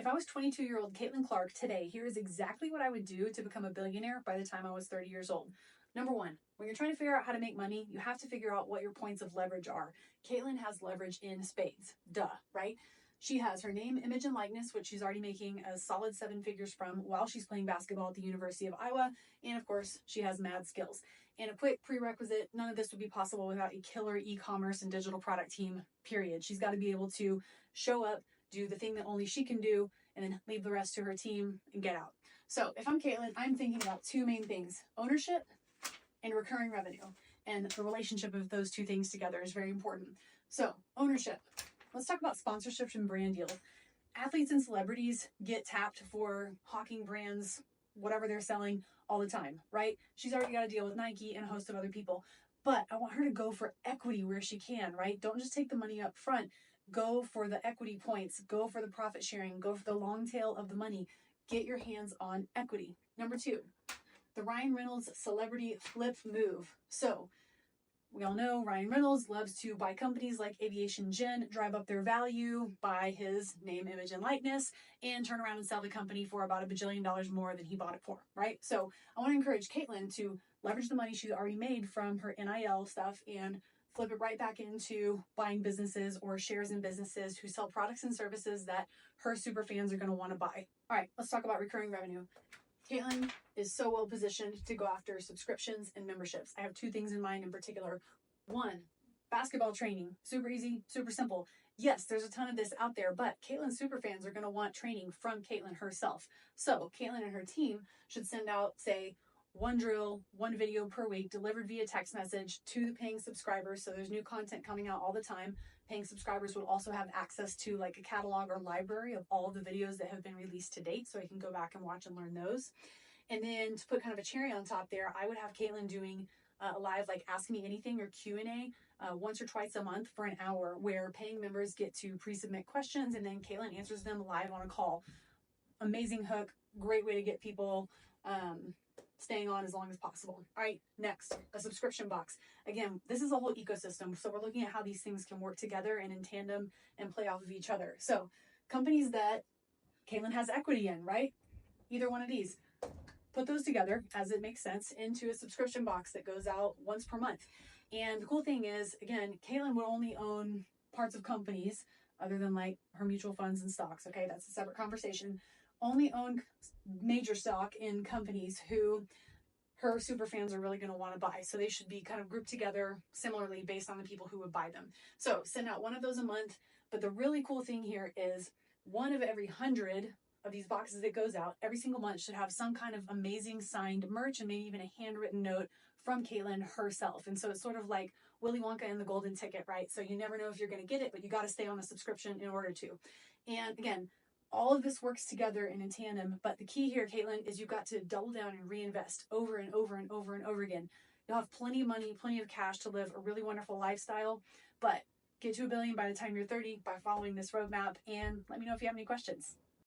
I was 22-year-old Caitlin Clark today, here is exactly what I would do to become a billionaire by the time I was 30 years old. Number one, when you're trying to figure out how to make money, you have to figure out what your points of leverage are. Caitlin has leverage in spades. Duh, right? She has her name, image, and likeness, which she's already making a solid 7 figures from while she's playing basketball at the University of Iowa. And of course, she has mad skills. And a quick prerequisite, none of this would be possible without a killer e-commerce and digital product team, period. She's got to be able to show up, do the thing that only she can do, and then leave the rest to her team and get out. So if I'm Caitlin, I'm thinking about two main things: ownership and recurring revenue. And the relationship of those two things together is very important. So ownership. Let's talk about sponsorships and brand deals. Athletes and celebrities get tapped for hawking brands, whatever they're selling, all the time, right? She's already got to deal with Nike and a host of other people. But I want her to go for equity where she can, right? Don't just take the money up front. Go for the equity points. Go for the profit sharing. Go for the long tail of the money. Get your hands on equity. Number two, the Ryan Reynolds celebrity flip move. So we all know Ryan Reynolds loves to buy companies like Aviation Gin, drive up their value, buy his name, image, and likeness, and turn around and sell the company for about $1 bajillion more than he bought it for, right? So I want to encourage Caitlin to leverage the money she's already made from her NIL stuff and flip it right back into buying businesses or shares in businesses who sell products and services that her super fans are going to want to buy. All right, let's talk about recurring revenue. Caitlin is so well positioned to go after subscriptions and memberships. I have two things in mind in particular. One, basketball training. Super easy, super simple. Yes, there's a ton of this out there, but Caitlin's super fans are going to want training from Caitlin herself. So Caitlin and her team should send out, say, one drill, one video per week delivered via text message to the paying subscribers. So there's new content coming out all the time. Paying subscribers will also have access to like a catalog or library of all the videos that have been released to date, so I can go back and watch and learn those. And then to put kind of a cherry on top there, I would have Caitlin doing a live like Ask Me Anything or Q&A once or twice a month for an hour, where paying members get to pre-submit questions and then Caitlin answers them live on a call. Amazing hook, great way to get people staying on as long as possible. All right, next, a subscription box. Again, this is a whole ecosystem, so we're looking at how these things can work together and in tandem and play off of each other. So companies that Caitlin has equity in, right? Either one of these. Put those together, as it makes sense, into a subscription box that goes out once per month. And the cool thing is, again, Caitlin will only own parts of companies other than like her mutual funds and stocks, okay? That's a separate conversation. Only own major stock in companies who her super fans are really going to want to buy. So they should be kind of grouped together similarly based on the people who would buy them. So send out one of those a month. But the really cool thing here is one of every 100 of these boxes that goes out every single month should have some kind of amazing signed merch and maybe even a handwritten note from Caitlin herself. And so it's sort of like Willy Wonka and the Golden Ticket, right? So you never know if you're going to get it, but you got to stay on the subscription in order to. And again, all of this works together and in tandem, but the key here, Caitlin, is you've got to double down and reinvest over and over and over and over again. You'll have plenty of money, plenty of cash to live a really wonderful lifestyle, but get to $1 billion by the time you're 30 by following this roadmap, and let me know if you have any questions.